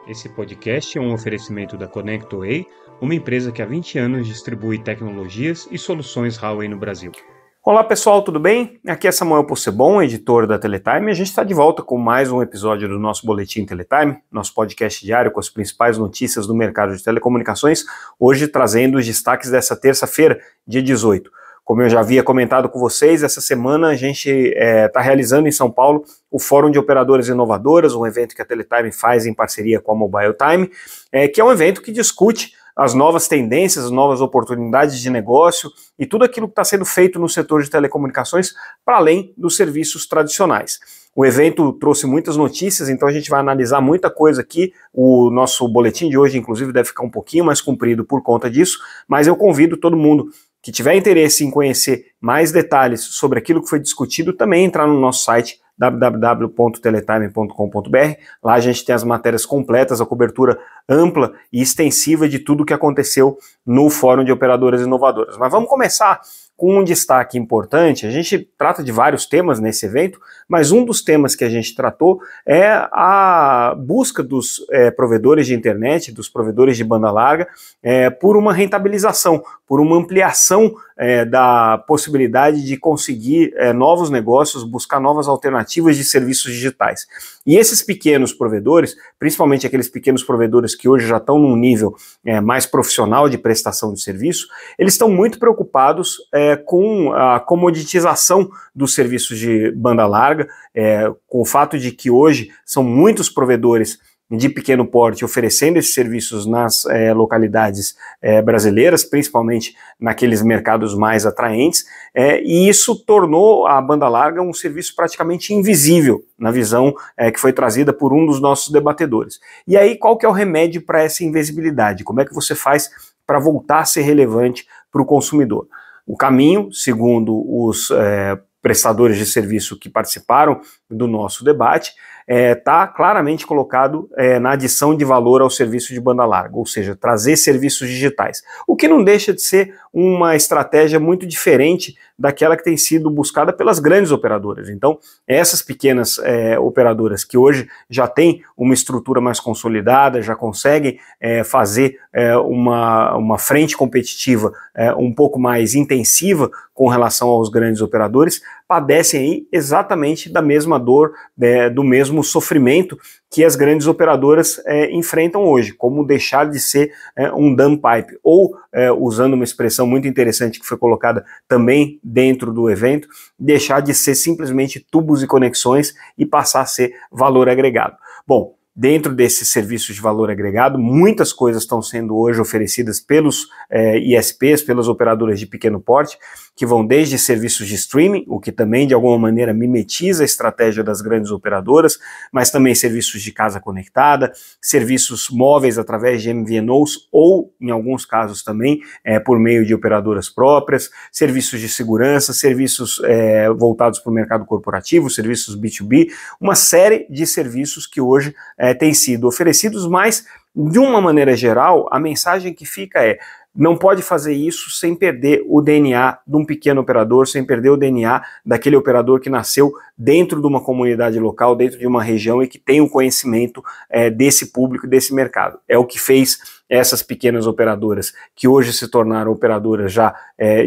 Esse podcast é um oferecimento da ConnectWay, uma empresa que há 20 anos distribui tecnologias e soluções Huawei no Brasil. Olá pessoal, tudo bem? Aqui é Samuel Possebon, editor da Teletime, e a gente está de volta com mais um episódio do nosso Boletim Teletime, nosso podcast diário com as principais notícias do mercado de telecomunicações, hoje trazendo os destaques dessa terça-feira, dia 18. Como eu já havia comentado com vocês, essa semana a gente está realizando em São Paulo o Fórum de Operadoras Inovadoras, um evento que a Teletime faz em parceria com a Mobile Time, que é um evento que discute as novas tendências, as novas oportunidades de negócio e tudo aquilo que está sendo feito no setor de telecomunicações para além dos serviços tradicionais. O evento trouxe muitas notícias, então a gente vai analisar muita coisa aqui. O nosso boletim de hoje, inclusive, deve ficar um pouquinho mais comprido por conta disso, mas eu convido todo mundo que tiver interesse em conhecer mais detalhes sobre aquilo que foi discutido, também entrar no nosso site www.teletime.com.br. Lá a gente tem as matérias completas, a cobertura ampla e extensiva de tudo o que aconteceu no Fórum de Operadoras Inovadoras. Mas vamos começar com um destaque importante. A gente trata de vários temas nesse evento, mas um dos temas que a gente tratou é a busca dos provedores de internet, dos provedores de banda larga, por uma rentabilização, por uma ampliação da possibilidade de conseguir novos negócios, buscar novas alternativas de serviços digitais. E esses pequenos provedores, principalmente aqueles pequenos provedores que hoje já estão num nível mais profissional de prestação de serviço, eles estão muito preocupados com a comoditização dos serviços de banda larga, com o fato de que hoje são muitos provedores de pequeno porte oferecendo esses serviços nas localidades brasileiras, principalmente naqueles mercados mais atraentes, e isso tornou a banda larga um serviço praticamente invisível na visão que foi trazida por um dos nossos debatedores. E aí, qual que é o remédio para essa invisibilidade? Como é que você faz para voltar a ser relevante para o consumidor? O caminho, segundo os prestadores de serviço que participaram do nosso debate, está claramente colocado na adição de valor ao serviço de banda larga, ou seja, trazer serviços digitais. O que não deixa de ser uma estratégia muito diferente daquela que tem sido buscada pelas grandes operadoras. Então, essas pequenas operadoras que hoje já têm uma estrutura mais consolidada, já conseguem fazer uma frente competitiva um pouco mais intensiva com relação aos grandes operadores, padecem aí exatamente da mesma dor, do mesmo sofrimento que as grandes operadoras enfrentam hoje, como deixar de ser um dumb pipe, ou, usando uma expressão muito interessante que foi colocada também dentro do evento, deixar de ser simplesmente tubos e conexões e passar a ser valor agregado. Bom, dentro desses serviços de valor agregado, muitas coisas estão sendo hoje oferecidas pelos ISPs, pelas operadoras de pequeno porte, que vão desde serviços de streaming, o que também de alguma maneira mimetiza a estratégia das grandes operadoras, mas também serviços de casa conectada, serviços móveis através de MVNOs ou, em alguns casos também, por meio de operadoras próprias, serviços de segurança, serviços voltados para o mercado corporativo, serviços B2B, uma série de serviços que hoje têm sido oferecidos, mas, de uma maneira geral, a mensagem que fica não pode fazer isso sem perder o DNA de um pequeno operador, sem perder o DNA daquele operador que nasceu dentro de uma comunidade local, dentro de uma região e que tem o conhecimento desse público, desse mercado. É o que fez essas pequenas operadoras, que hoje se tornaram operadoras já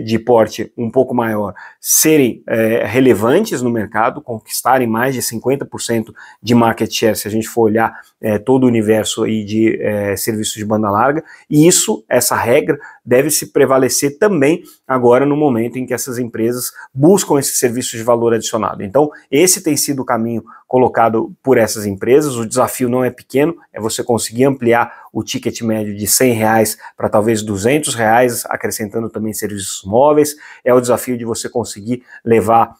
de porte um pouco maior, serem relevantes no mercado, conquistarem mais de 50% de market share, se a gente for olhar todo o universo aí de serviços de banda larga, e isso, essa regra, deve se prevalecer também agora no momento em que essas empresas buscam esses serviços de valor adicionado. Então, esse tem sido o caminho colocado por essas empresas. O desafio não é pequeno, é você conseguir ampliar o ticket médio de R$100 para talvez R$200, acrescentando também serviços móveis. É o desafio de você conseguir levar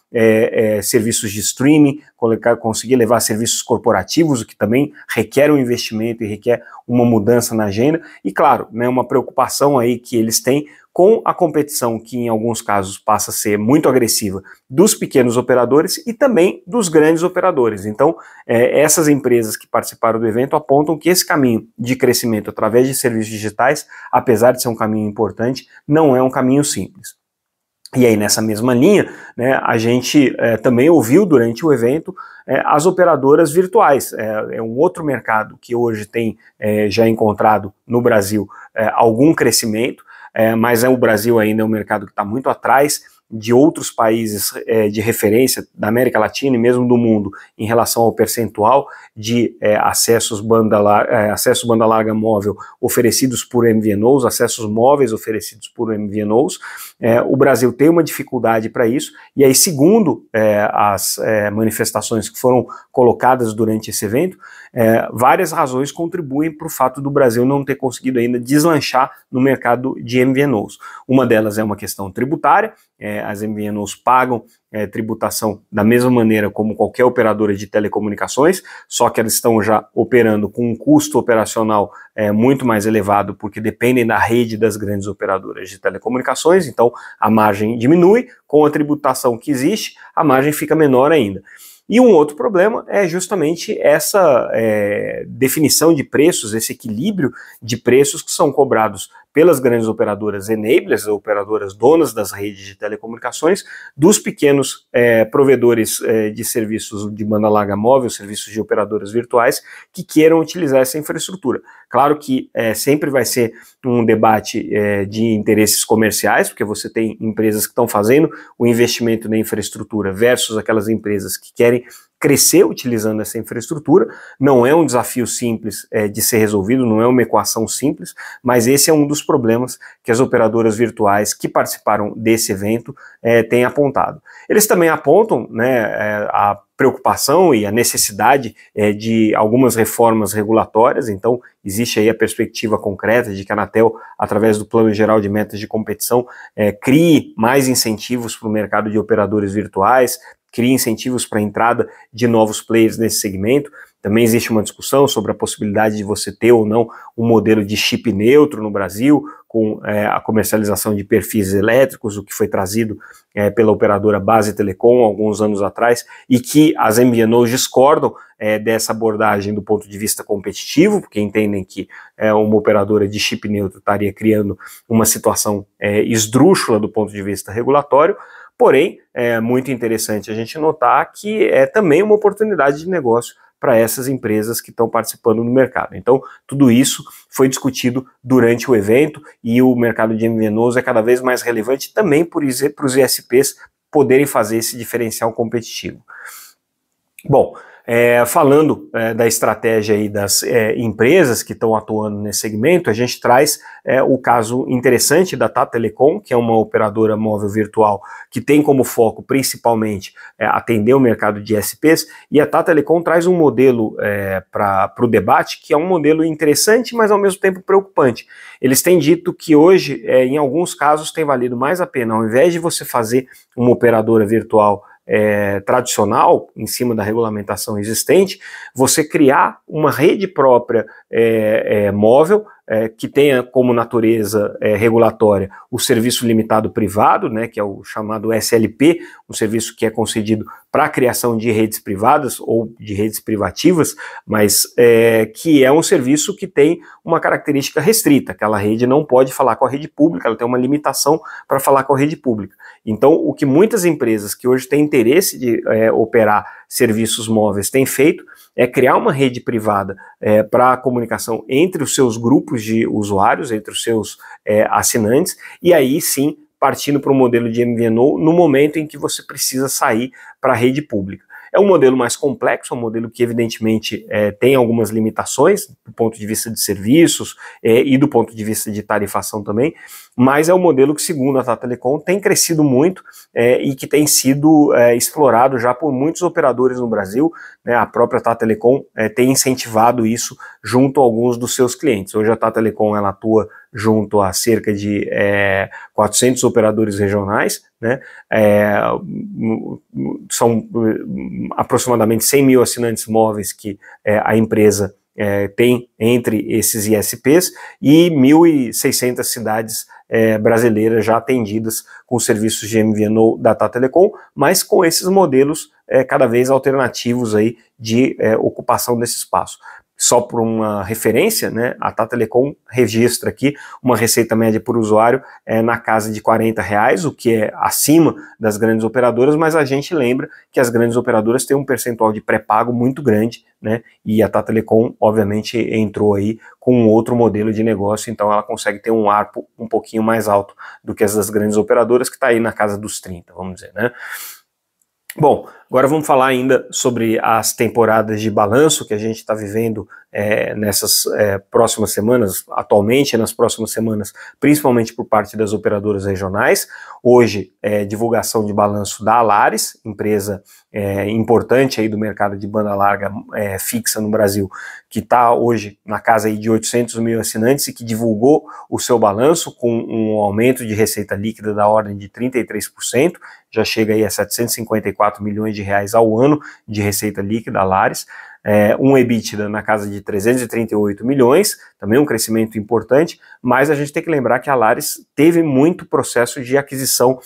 serviços de streaming, conseguir levar serviços corporativos, o que também requer um investimento e requer uma mudança na agenda. E claro, uma preocupação aí que eles têm com a competição que em alguns casos passa a ser muito agressiva dos pequenos operadores e também dos grandes operadores. Então, essas empresas que participaram do evento apontam que esse caminho de crescimento através de serviços digitais, apesar de ser um caminho importante, não é um caminho simples. E aí, nessa mesma linha, né, a gente também ouviu durante o evento as operadoras virtuais. É um outro mercado que hoje tem já encontrado no Brasil algum crescimento, mas o Brasil ainda é um mercado que está muito atrás de outros países de referência da América Latina e mesmo do mundo em relação ao percentual de acessos banda larga móvel oferecidos por MVNOs, acessos móveis oferecidos por MVNOs. O Brasil tem uma dificuldade para isso, e aí, segundo as manifestações que foram colocadas durante esse evento, várias razões contribuem para o fato do Brasil não ter conseguido ainda deslanchar no mercado de MVNOs. Uma delas é uma questão tributária. As MVNOs pagam tributação da mesma maneira como qualquer operadora de telecomunicações, só que elas estão já operando com um custo operacional muito mais elevado, porque dependem da rede das grandes operadoras de telecomunicações, então a margem diminui. Com a tributação que existe, a margem fica menor ainda. E um outro problema é justamente essa definição de preços, esse equilíbrio de preços que são cobrados pelas grandes operadoras enablers, operadoras donas das redes de telecomunicações, dos pequenos provedores de serviços de banda larga móvel, serviços de operadoras virtuais, que queiram utilizar essa infraestrutura. Claro que sempre vai ser um debate de interesses comerciais, porque você tem empresas que estão fazendo o investimento na infraestrutura versus aquelas empresas que querem crescer utilizando essa infraestrutura. Não é um desafio simples de ser resolvido, não é uma equação simples, mas esse é um dos problemas que as operadoras virtuais que participaram desse evento têm apontado. Eles também apontam, né, a preocupação e a necessidade de algumas reformas regulatórias. Então existe aí a perspectiva concreta de que a Anatel, através do Plano Geral de Metas de Competição, crie mais incentivos para o mercado de operadores virtuais, cria incentivos para a entrada de novos players nesse segmento. Também existe uma discussão sobre a possibilidade de você ter ou não um modelo de chip neutro no Brasil, com a comercialização de perfis elétricos, o que foi trazido pela operadora Base Telecom alguns anos atrás, e que as MVNOs discordam dessa abordagem do ponto de vista competitivo, porque entendem que uma operadora de chip neutro estaria criando uma situação esdrúxula do ponto de vista regulatório. Porém, é muito interessante a gente notar que é também uma oportunidade de negócio para essas empresas que estão participando no mercado. Então, tudo isso foi discutido durante o evento, e o mercado de MVNOs é cada vez mais relevante também para os ISPs poderem fazer esse diferencial competitivo. Bom, falando da estratégia aí das empresas que estão atuando nesse segmento, a gente traz o caso interessante da Tata Telecom, que é uma operadora móvel virtual que tem como foco principalmente atender o mercado de ISPs, e a Tata Telecom traz um modelo para o debate que é um modelo interessante, mas ao mesmo tempo preocupante. Eles têm dito que hoje, em alguns casos, tem valido mais a pena, ao invés de você fazer uma operadora virtual tradicional, em cima da regulamentação existente, você criar uma rede própria móvel, que tenha como natureza regulatória o serviço limitado privado, né, que é o chamado SLP, um serviço que é concedido para a criação de redes privadas ou de redes privativas, mas que é um serviço que tem uma característica restrita. Aquela rede não pode falar com a rede pública, ela tem uma limitação para falar com a rede pública. Então, o que muitas empresas que hoje têm interesse de operar serviços móveis têm feito é criar uma rede privada para a comunicação entre os seus grupos de usuários, entre os seus assinantes, e aí sim partindo para um modelo de MVNO no momento em que você precisa sair para a rede pública. É um modelo mais complexo, é um modelo que evidentemente tem algumas limitações do ponto de vista de serviços e do ponto de vista de tarifação também, mas é um modelo que, segundo a Tata Telecom, tem crescido muito e que tem sido explorado já por muitos operadores no Brasil, né? A própria Tata Telecom tem incentivado isso junto a alguns dos seus clientes. Hoje a Tata Telecom ela atua junto a cerca de 400 operadores regionais, né? São aproximadamente 100 mil assinantes móveis que a empresa tem entre esses ISPs, e 1.600 cidades brasileiras já atendidas com serviços de MVNO da Tata Telecom, mas com esses modelos cada vez alternativos aí de ocupação desse espaço. só por uma referência, né, a Tata Telecom registra aqui uma receita média por usuário na casa de R$40, o que é acima das grandes operadoras, mas a gente lembra que as grandes operadoras têm um percentual de pré-pago muito grande, né, e a Tata Telecom, obviamente, entrou aí com um outro modelo de negócio, então ela consegue ter um ARPU um pouquinho mais alto do que as das grandes operadoras, que está aí na casa dos 30, vamos dizer, né. Bom, agora vamos falar ainda sobre as temporadas de balanço que a gente está vivendo nessas próximas semanas, atualmente nas próximas semanas, principalmente por parte das operadoras regionais. Hoje, divulgação de balanço da Alaris, empresa importante aí do mercado de banda larga fixa no Brasil, que está hoje na casa aí de 800 mil assinantes e que divulgou o seu balanço com um aumento de receita líquida da ordem de 33%, já chega aí a 754 milhões de reais ao ano de receita líquida, Alaris, um EBITDA na casa de 338 milhões, também um crescimento importante, mas a gente tem que lembrar que a Alaris teve muito processo de aquisição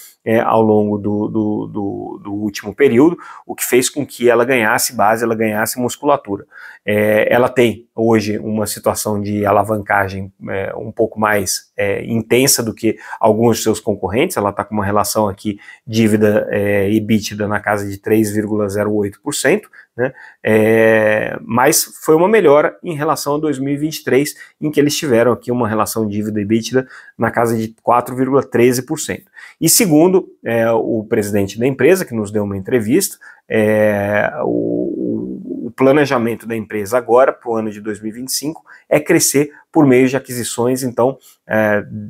ao longo do último período, o que fez com que ela ganhasse base, ela ganhasse musculatura. Ela tem hoje uma situação de alavancagem um pouco mais intensa do que alguns de seus concorrentes, ela está com uma relação aqui dívida EBITDA na casa de 3,08%, né? Mas foi uma melhora em relação a 2023, em que eles tiveram aqui uma relação dívida EBITDA na casa de 4,13%. E segundo o presidente da empresa, que nos deu uma entrevista, o planejamento da empresa agora, para o ano de 2025, é crescer por meio de aquisições. Então,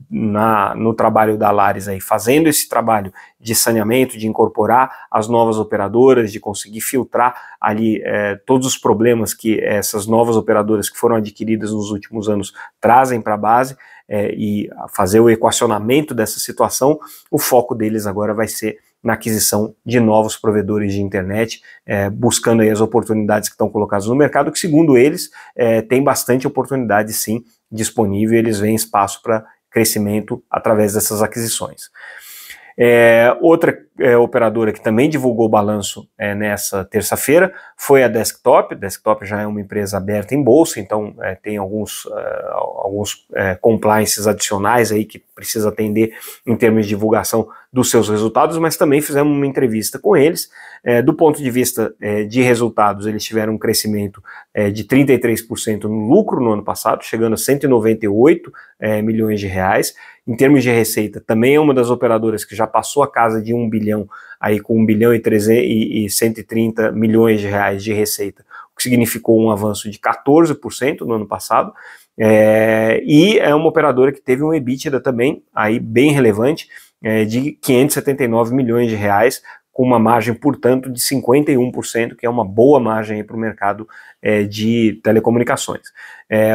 no trabalho da Alaris, aí, fazendo esse trabalho de saneamento, de incorporar as novas operadoras, de conseguir filtrar ali todos os problemas que essas novas operadoras que foram adquiridas nos últimos anos trazem para a base, e fazer o equacionamento dessa situação, o foco deles agora vai ser na aquisição de novos provedores de internet, buscando aí as oportunidades que estão colocadas no mercado, que segundo eles, tem bastante oportunidade sim disponível, e eles veem espaço para crescimento através dessas aquisições. Outra operadora que também divulgou o balanço nessa terça-feira foi a Desktop. Desktop já é uma empresa aberta em bolsa, então tem alguns compliances adicionais aí que precisa atender em termos de divulgação dos seus resultados, mas também fizemos uma entrevista com eles. Do ponto de vista de resultados, eles tiveram um crescimento de 33% no lucro no ano passado, chegando a 198 milhões de reais. Em termos de receita, também é uma das operadoras que já passou a casa de 1 bilhão, aí com 1 bilhão e 130 milhões de reais de receita, o que significou um avanço de 14% no ano passado, e é uma operadora que teve um EBITDA também aí bem relevante, de 579 milhões de reais, com uma margem, portanto, de 51%, que é uma boa margem para o mercado de telecomunicações.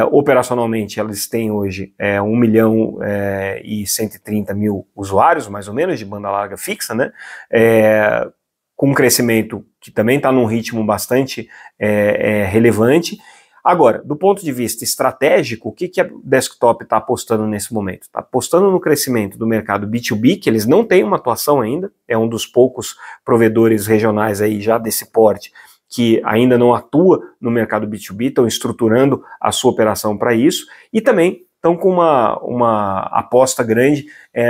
Operacionalmente, elas têm hoje 1 milhão e 130 mil usuários, mais ou menos, de banda larga fixa, né? Com um crescimento que também está num ritmo bastante relevante. Agora, do ponto de vista estratégico, o que a Desktop está apostando nesse momento? Está apostando no crescimento do mercado B2B, que eles não têm uma atuação ainda, é um dos poucos provedores regionais aí já desse porte que ainda não atua no mercado B2B, estão estruturando a sua operação para isso, e também estão com uma aposta grande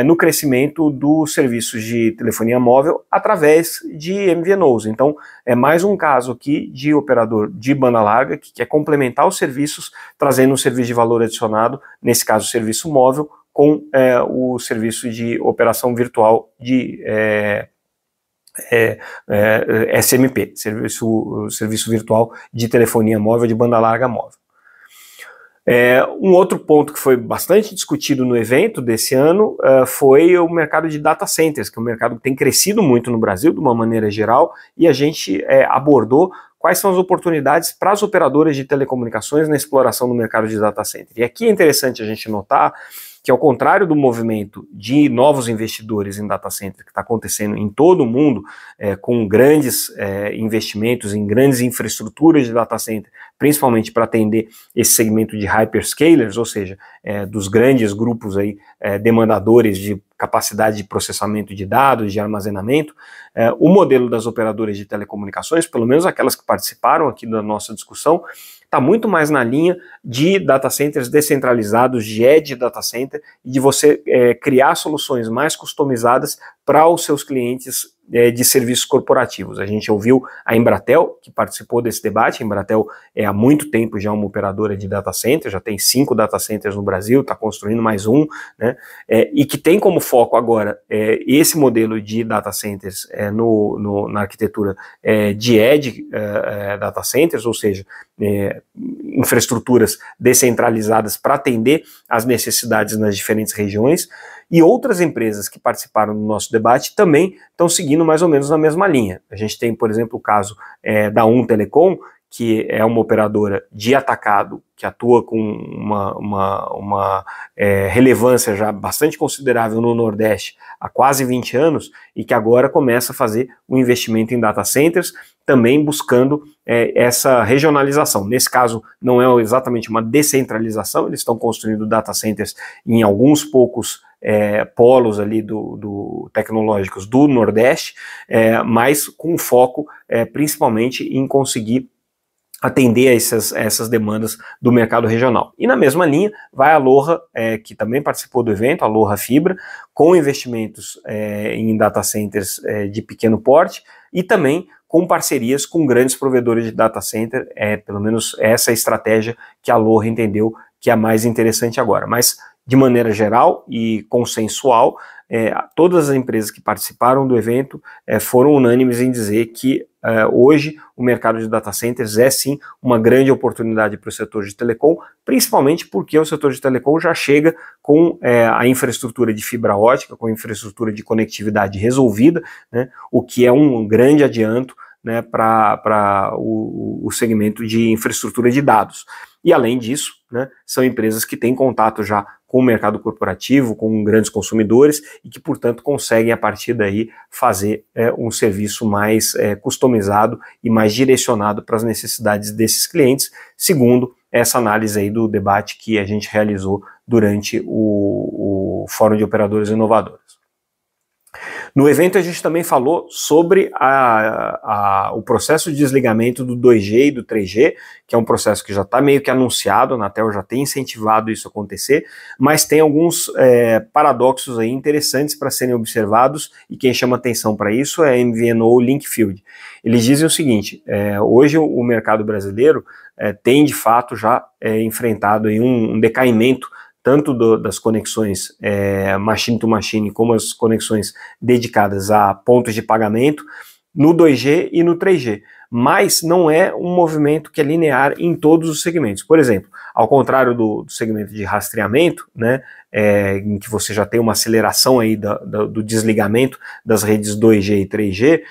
no crescimento dos serviços de telefonia móvel através de MVNOs. Então, é mais um caso aqui de operador de banda larga que quer complementar os serviços, trazendo um serviço de valor adicionado, nesse caso, serviço móvel, com o serviço de operação virtual de SMP, serviço virtual de telefonia móvel, de banda larga móvel. Um outro ponto que foi bastante discutido no evento desse ano foi o mercado de data centers, que é um mercado que tem crescido muito no Brasil, de uma maneira geral, e a gente abordou quais são as oportunidades para as operadoras de telecomunicações na exploração do mercado de data center. E aqui é interessante a gente notar que, ao contrário do movimento de novos investidores em data center que está acontecendo em todo o mundo, com grandes investimentos em grandes infraestruturas de data center principalmente para atender esse segmento de hyperscalers, ou seja, dos grandes grupos aí, demandadores de capacidade de processamento de dados, de armazenamento. O modelo das operadoras de telecomunicações, pelo menos aquelas que participaram aqui da nossa discussão, está muito mais na linha de data centers descentralizados, de edge data center, e de você criar soluções mais customizadas para os seus clientes de serviços corporativos. A gente ouviu a Embratel, que participou desse debate. A Embratel há muito tempo já uma operadora de data center, já tem 5 data centers no Brasil, está construindo mais um, né, e que tem como foco agora esse modelo de data centers na arquitetura de edge data centers, ou seja, infraestruturas descentralizadas para atender às necessidades nas diferentes regiões. E outras empresas que participaram do nosso debate também estão seguindo mais ou menos na mesma linha. A gente tem, por exemplo, o caso da Telecom, que é uma operadora de atacado, que atua com uma relevância já bastante considerável no Nordeste há quase 20 anos, e que agora começa a fazer um investimento em data centers, também buscando essa regionalização. Nesse caso, não é exatamente uma descentralização, eles estão construindo data centers em alguns poucos polos ali tecnológicos do Nordeste, mas com foco principalmente em conseguir atender a essas demandas do mercado regional. E na mesma linha vai a Aloha, que também participou do evento, a Aloha Fibra, com investimentos em data centers de pequeno porte e também com parcerias com grandes provedores de data center, pelo menos essa é a estratégia que a Aloha entendeu que é a mais interessante agora. Mas, de maneira geral e consensual, todas as empresas que participaram do evento foram unânimes em dizer que hoje o mercado de data centers é sim uma grande oportunidade para o setor de telecom, principalmente porque o setor de telecom já chega com a infraestrutura de fibra ótica, com a infraestrutura de conectividade resolvida, né, o que é um grande adianto, né, para o segmento de infraestrutura de dados. E além disso, né, são empresas que têm contato já com o mercado corporativo, com grandes consumidores e que, portanto, conseguem a partir daí fazer um serviço mais customizado e mais direcionado para as necessidades desses clientes, segundo essa análise aí do debate que a gente realizou durante o Fórum de Operadoras Inovadoras. No evento a gente também falou sobre o processo de desligamento do 2G e do 3G, que é um processo que já está meio que anunciado, a Anatel já tem incentivado isso a acontecer, mas tem alguns paradoxos aí interessantes para serem observados, e quem chama atenção para isso é a MVNO Linkfield. Eles dizem o seguinte: hoje o mercado brasileiro tem de fato já enfrentado aí um decaimento tanto das conexões machine to machine, como as conexões dedicadas a pontos de pagamento, no 2G e no 3G. Mas não é um movimento que é linear em todos os segmentos. Por exemplo, ao contrário do segmento de rastreamento, né, em que você já tem uma aceleração aí do desligamento das redes 2G e 3G,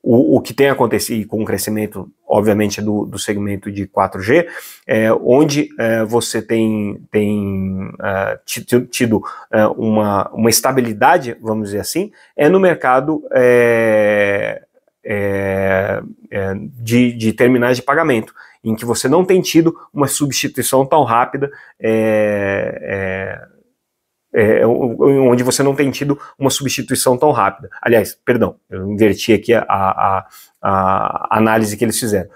o que tem acontecido com o crescimento, obviamente, do segmento de 4G, onde você tem tido uma estabilidade, vamos dizer assim, no mercado de terminais de pagamento, em que você não tem tido uma substituição tão rápida, onde você não tem tido uma substituição tão rápida. Aliás, perdão, eu inverti aqui a análise que eles fizeram.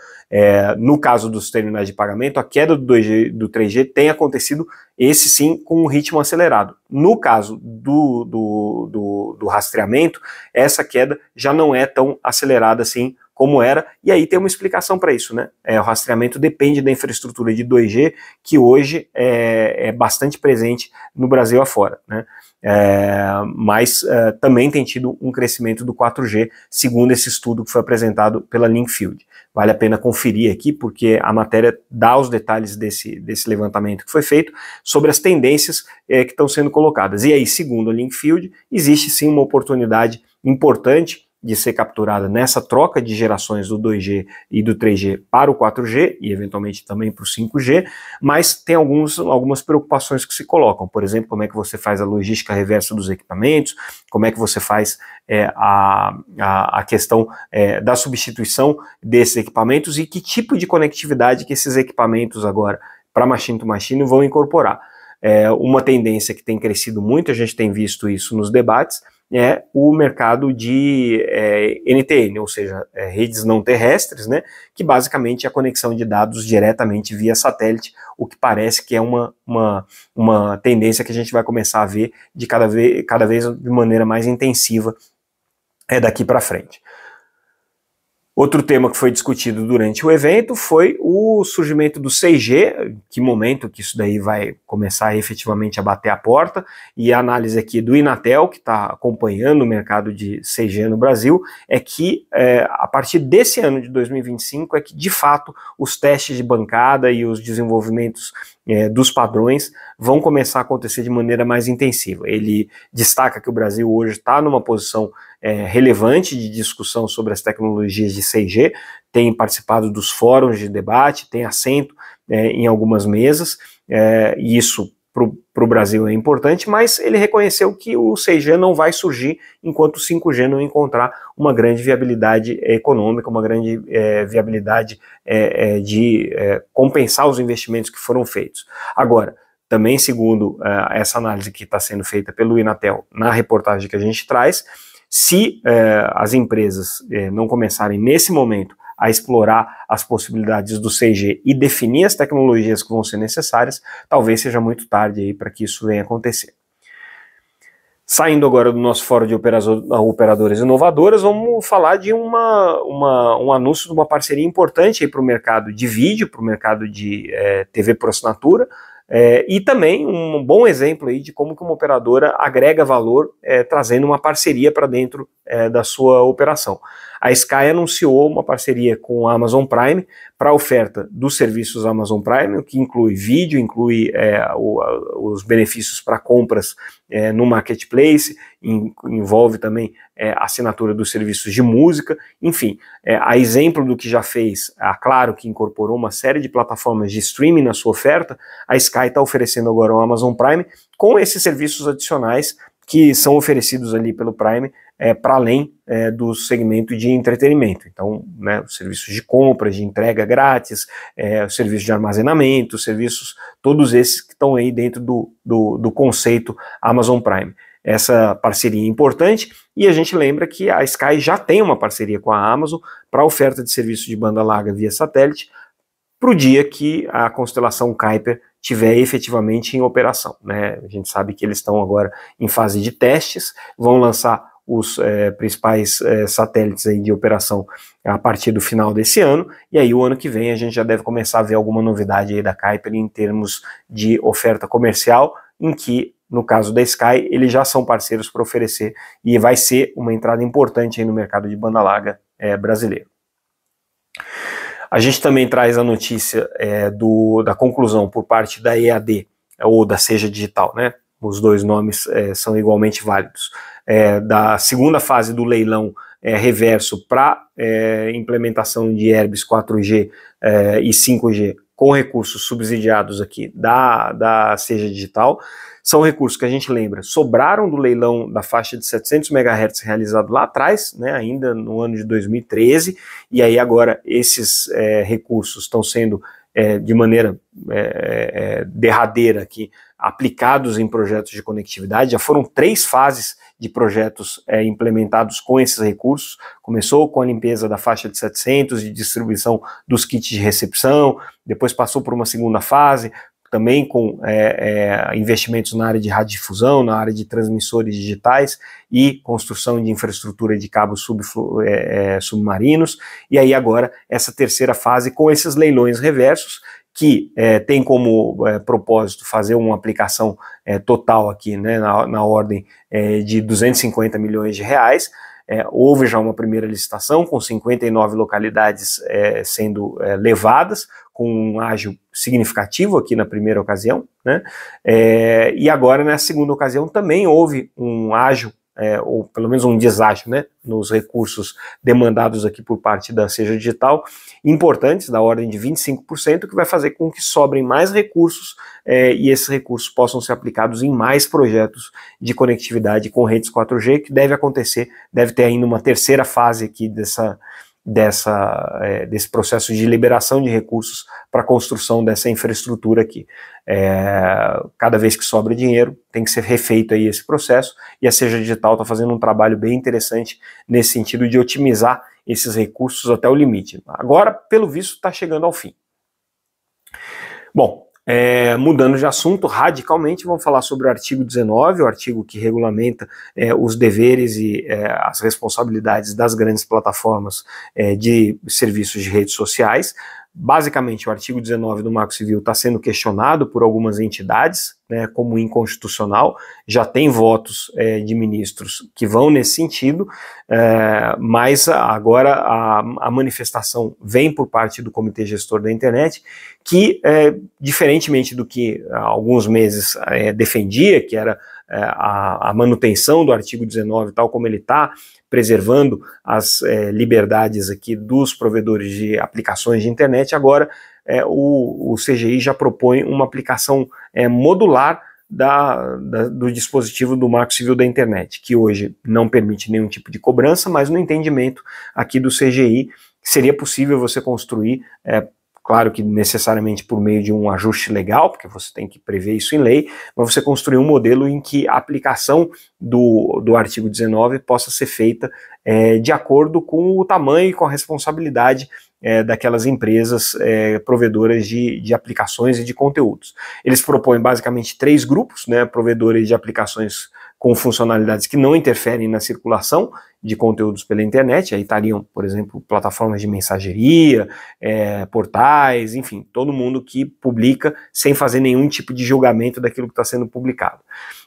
No caso dos terminais de pagamento, a queda do 2G, do 3G tem acontecido, esse sim, com um ritmo acelerado. No caso do rastreamento, essa queda já não é tão acelerada assim como era, e aí tem uma explicação para isso, né? O rastreamento depende da infraestrutura de 2G, que hoje é bastante presente no Brasil afora, né? Mas também tem tido um crescimento do 4G, segundo esse estudo que foi apresentado pela Linkfield. Vale a pena conferir aqui, porque a matéria dá os detalhes desse levantamento que foi feito sobre as tendências que estão sendo colocadas. E aí, segundo a Linkfield, existe sim uma oportunidade importante de ser capturada nessa troca de gerações do 2G e do 3G para o 4G e eventualmente também para o 5G, mas tem algumas preocupações que se colocam. Por exemplo, como é que você faz a logística reversa dos equipamentos, como é que você faz a questão da substituição desses equipamentos e que tipo de conectividade que esses equipamentos agora para machine to machine vão incorporar. Uma tendência que tem crescido muito, a gente tem visto isso nos debates, é o mercado de NTN, ou seja, redes não terrestres, né, que basicamente é a conexão de dados diretamente via satélite, o que parece que é uma tendência que a gente vai começar a ver de cada vez de maneira mais intensiva daqui para frente. Outro tema que foi discutido durante o evento foi o surgimento do 6G, que momento que isso daí vai começar efetivamente a bater a porta, e a análise aqui do Inatel, que está acompanhando o mercado de 6G no Brasil, é que a partir desse ano de 2025 é que de fato os testes de bancada e os desenvolvimentos dos padrões vão começar a acontecer de maneira mais intensiva. Ele destaca que o Brasil hoje está numa posição relevante de discussão sobre as tecnologias de 6G, tem participado dos fóruns de debate, tem assento em algumas mesas, e isso para o Brasil é importante, mas ele reconheceu que o 6G não vai surgir enquanto o 5G não encontrar uma grande viabilidade econômica, uma grande viabilidade de compensar os investimentos que foram feitos. Agora, também segundo essa análise que está sendo feita pelo Inatel na reportagem que a gente traz, se as empresas não começarem nesse momento a explorar as possibilidades do 6G e definir as tecnologias que vão ser necessárias, talvez seja muito tarde aí para que isso venha acontecer. Saindo agora do nosso fórum de operadoras inovadoras, vamos falar de um anúncio de uma parceria importante para o mercado de vídeo, para o mercado de TV por assinatura, e também um bom exemplo aí de como que uma operadora agrega valor trazendo uma parceria para dentro da sua operação. A Sky anunciou uma parceria com a Amazon Prime para a oferta dos serviços Amazon Prime, o que inclui vídeo, inclui os benefícios para compras no marketplace, envolve também a assinatura dos serviços de música, enfim, a exemplo do que já fez a Claro, que incorporou uma série de plataformas de streaming na sua oferta, a Sky está oferecendo agora o Amazon Prime com esses serviços adicionais que são oferecidos ali pelo Prime para além do segmento de entretenimento. Então, né, os serviços de compras, de entrega grátis, os serviços de armazenamento, os serviços, todos esses que estão aí dentro do conceito Amazon Prime. Essa parceria é importante e a gente lembra que a Sky já tem uma parceria com a Amazon para oferta de serviço de banda larga via satélite para o dia que a constelação Kuiper tiver efetivamente em operação, né? A gente sabe que eles estão agora em fase de testes, vão lançar os principais satélites aí de operação a partir do final desse ano, e aí o ano que vem a gente já deve começar a ver alguma novidade aí da Kuiper em termos de oferta comercial, em que, no caso da Sky, eles já são parceiros para oferecer, e vai ser uma entrada importante aí no mercado de banda larga brasileiro. A gente também traz a notícia da conclusão por parte da EAD, ou da Seja Digital, né? Os dois nomes são igualmente válidos, da segunda fase do leilão reverso para implementação de Airbus 4G e 5G com recursos subsidiados aqui da Seja Digital. São recursos que a gente lembra, sobraram do leilão da faixa de 700 MHz realizado lá atrás, né, ainda no ano de 2013, e aí agora esses recursos estão sendo de maneira derradeira aqui, aplicados em projetos de conectividade. Já foram 3 fases de projetos implementados com esses recursos. Começou com a limpeza da faixa de 700, de distribuição dos kits de recepção, depois passou por uma segunda fase, também com investimentos na área de radiodifusão, na área de transmissores digitais e construção de infraestrutura de cabos submarinos, e aí agora essa terceira fase com esses leilões reversos, que tem como propósito fazer uma aplicação total aqui, né, na ordem de 250 milhões de reais. Houve já uma primeira licitação com 59 localidades sendo levadas, com um ágio significativo aqui na primeira ocasião, né? E agora na segunda ocasião também houve um ágio ou pelo menos um deságio, né, nos recursos demandados aqui por parte da Seja Digital, importantes, da ordem de 25%, que vai fazer com que sobrem mais recursos e esses recursos possam ser aplicados em mais projetos de conectividade com redes 4G, que deve acontecer, deve ter ainda uma terceira fase aqui desse processo de liberação de recursos para a construção dessa infraestrutura aqui. Cada vez que sobra dinheiro, tem que ser refeito aí esse processo, e a Seja Digital está fazendo um trabalho bem interessante nesse sentido de otimizar esses recursos até o limite. Agora, pelo visto, está chegando ao fim. Bom, mudando de assunto radicalmente, vamos falar sobre o artigo 19, o artigo que regulamenta os deveres e as responsabilidades das grandes plataformas de serviços de redes sociais. Basicamente, o artigo 19 do Marco Civil está sendo questionado por algumas entidades, né, como inconstitucional. Já tem votos de ministros que vão nesse sentido, mas agora a manifestação vem por parte do Comitê Gestor da Internet, que, diferentemente do que há alguns meses defendia, que era a manutenção do artigo 19 tal como ele está, preservando as liberdades aqui dos provedores de aplicações de internet, agora o CGI já propõe uma aplicação modular do dispositivo do Marco Civil da Internet, que hoje não permite nenhum tipo de cobrança, mas no entendimento aqui do CGI seria possível você construir, claro que necessariamente por meio de um ajuste legal, porque você tem que prever isso em lei, mas você construir um modelo em que a aplicação do artigo 19 possa ser feita de acordo com o tamanho e com a responsabilidade daquelas empresas provedoras de aplicações e de conteúdos. Eles propõem basicamente 3 grupos, né, provedores de aplicações com funcionalidades que não interferem na circulação de conteúdos pela internet. Aí estariam, por exemplo, plataformas de mensageria, portais, enfim, todo mundo que publica sem fazer nenhum tipo de julgamento daquilo que está sendo publicado.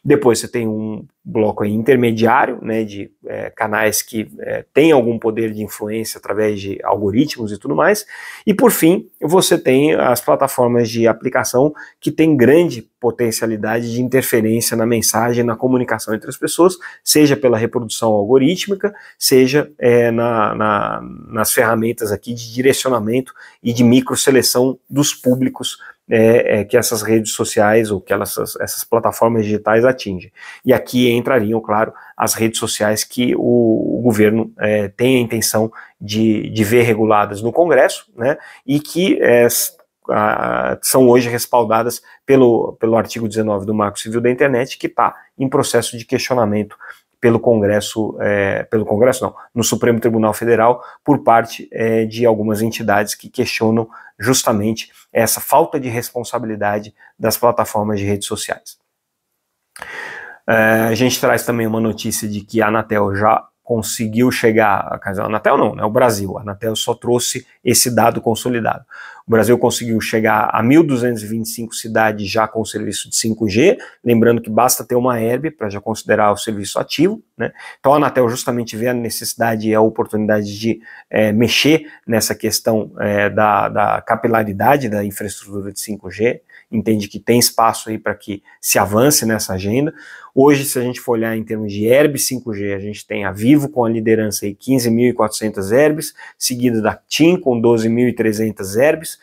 Depois você tem um bloco aí intermediário, né, de canais que têm algum poder de influência através de algoritmos e tudo mais. E por fim, você tem as plataformas de aplicação que têm grande potencialidade de interferência na mensagem, na comunicação entre as pessoas, seja pela reprodução algorítmica, seja nas ferramentas aqui de direcionamento e de microseleção dos públicos que essas redes sociais ou que essas plataformas digitais atingem. E aqui entrariam, claro, as redes sociais que o governo tem a intenção de ver reguladas no Congresso, né, e que são hoje respaldadas pelo artigo 19 do Marco Civil da Internet, que está em processo de questionamento pelo Congresso não, no Supremo Tribunal Federal, por parte de algumas entidades que questionam justamente essa falta de responsabilidade das plataformas de redes sociais. A gente traz também uma notícia de que a Anatel já conseguiu chegar, a Anatel não, né, o Brasil, a Anatel só trouxe esse dado consolidado. O Brasil conseguiu chegar a 1.225 cidades já com o serviço de 5G, lembrando que basta ter uma herb para já considerar o serviço ativo, né? Então a Anatel justamente vê a necessidade e a oportunidade de mexer nessa questão da capilaridade da infraestrutura de 5G, entende que tem espaço aí para que se avance nessa agenda. Hoje, se a gente for olhar em termos de herb 5G, a gente tem a Vivo com a liderança aí 15.400 herbs, seguida da TIM com 12.300 herbs,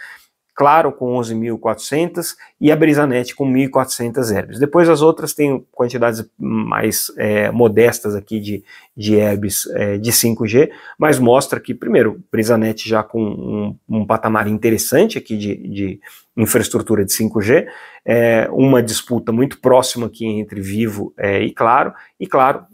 Claro com 11.400 e a Brisanet com 1.400 herbs. Depois as outras têm quantidades mais modestas aqui de herbs de 5G, mas mostra que, primeiro, Brisanet já com um patamar interessante aqui de infraestrutura de 5G, uma disputa muito próxima aqui entre Vivo e Claro,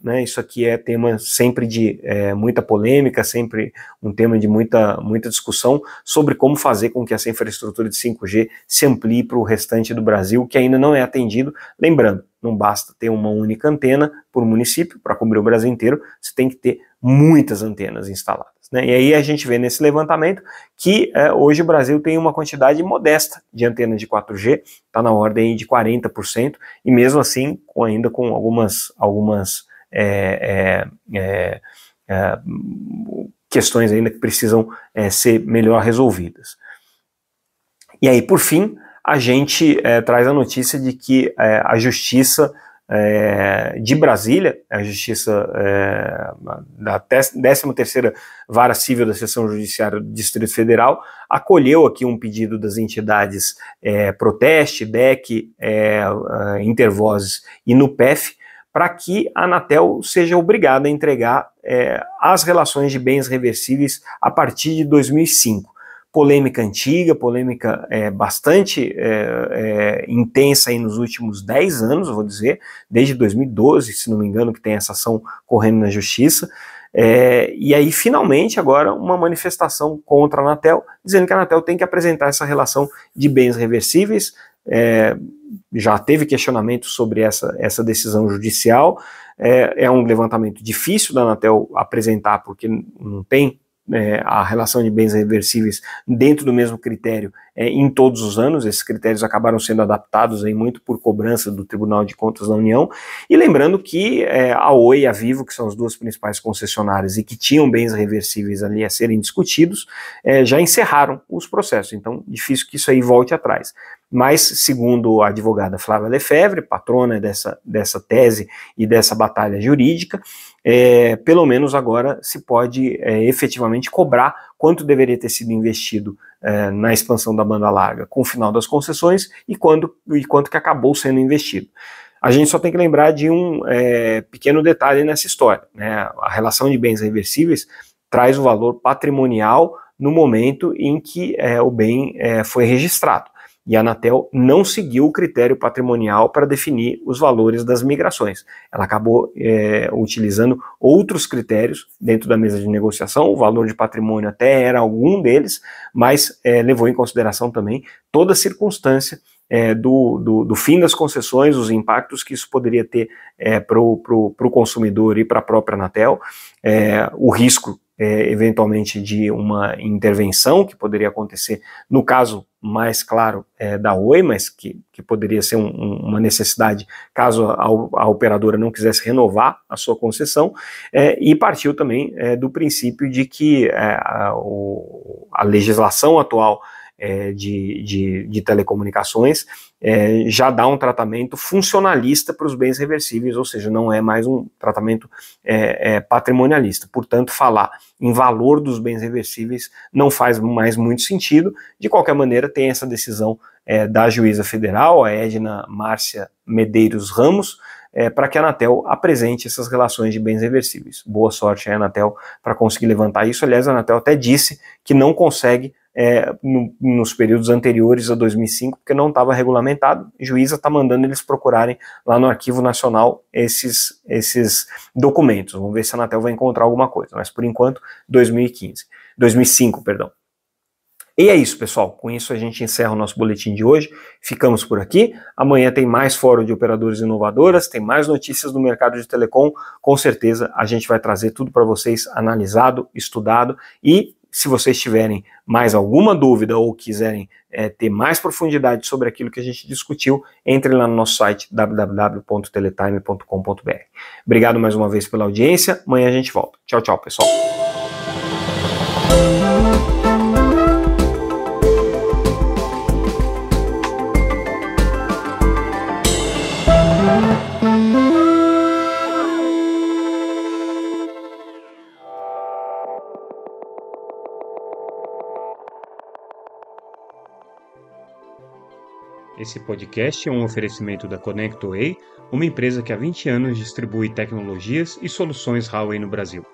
né, isso aqui é tema sempre de muita polêmica, sempre um tema de muita discussão sobre como fazer com que essa infraestrutura de 5G se amplie para o restante do Brasil, que ainda não é atendido. Lembrando, não basta ter uma única antena por município para cobrir o Brasil inteiro, você tem que ter muitas antenas instaladas, né? E aí a gente vê nesse levantamento que hoje o Brasil tem uma quantidade modesta de antenas de 4G, está na ordem de 40%, e mesmo assim ainda com algumas questões ainda que precisam ser melhor resolvidas. E aí, por fim, a gente traz a notícia de que a Justiça de Brasília, a Justiça da 13ª Vara Civil da Seção Judiciária do Distrito Federal, acolheu aqui um pedido das entidades Proteste, DEC, Intervozes e NUPEF, para que a Anatel seja obrigada a entregar as relações de bens reversíveis a partir de 2005. Polêmica antiga, polêmica bastante intensa aí nos últimos 10 anos, eu vou dizer, desde 2012, se não me engano, que tem essa ação correndo na Justiça. E aí, finalmente, agora, uma manifestação contra a Anatel, dizendo que a Anatel tem que apresentar essa relação de bens reversíveis. Já teve questionamento sobre essa decisão judicial. É um levantamento difícil da Anatel apresentar, porque não tem a relação de bens reversíveis dentro do mesmo critério em todos os anos. Esses critérios acabaram sendo adaptados aí muito por cobrança do Tribunal de Contas da União, e lembrando que a Oi e a Vivo, que são as duas principais concessionárias e que tinham bens reversíveis ali a serem discutidos, já encerraram os processos, então difícil que isso aí volte atrás. Mas, segundo a advogada Flávia Lefebvre, patrona dessa tese e dessa batalha jurídica, pelo menos agora se pode efetivamente cobrar quanto deveria ter sido investido na expansão da banda larga com o final das concessões e quanto que acabou sendo investido. A gente só tem que lembrar de um pequeno detalhe nessa história, né? A relação de bens reversíveis traz o valor patrimonial no momento em que o bem foi registrado. E a Anatel não seguiu o critério patrimonial para definir os valores das migrações. Ela acabou utilizando outros critérios dentro da mesa de negociação. O valor de patrimônio até era algum deles, mas levou em consideração também toda a circunstância do fim das concessões, os impactos que isso poderia ter para o consumidor e para a própria Anatel, o risco eventualmente de uma intervenção que poderia acontecer no caso mais claro da Oi, mas que poderia ser uma necessidade caso a operadora não quisesse renovar a sua concessão, e partiu também do princípio de que a legislação atual de telecomunicações já dá um tratamento funcionalista para os bens reversíveis, ou seja, não é mais um tratamento patrimonialista. Portanto, falar em valor dos bens reversíveis não faz mais muito sentido. De qualquer maneira, tem essa decisão da juíza federal, a Edna Márcia Medeiros Ramos, para que a Anatel apresente essas relações de bens reversíveis. Boa sorte à Anatel para conseguir levantar isso. Aliás, a Anatel até disse que não consegue nos períodos anteriores a 2005, porque não estava regulamentado. A juíza está mandando eles procurarem lá no Arquivo Nacional esses documentos. Vamos ver se a Anatel vai encontrar alguma coisa, mas por enquanto 2005, perdão. E é isso, pessoal. Com isso a gente encerra o nosso boletim de hoje. Ficamos por aqui. Amanhã tem mais Fórum de Operadoras Inovadoras, tem mais notícias do mercado de telecom. Com certeza a gente vai trazer tudo para vocês analisado, estudado, e se vocês tiverem mais alguma dúvida ou quiserem ter mais profundidade sobre aquilo que a gente discutiu, entre lá no nosso site www.teletime.com.br. Obrigado mais uma vez pela audiência. Amanhã a gente volta. Tchau, tchau, pessoal. Esse podcast é um oferecimento da Conecto Way, uma empresa que há 20 anos distribui tecnologias e soluções Huawei no Brasil.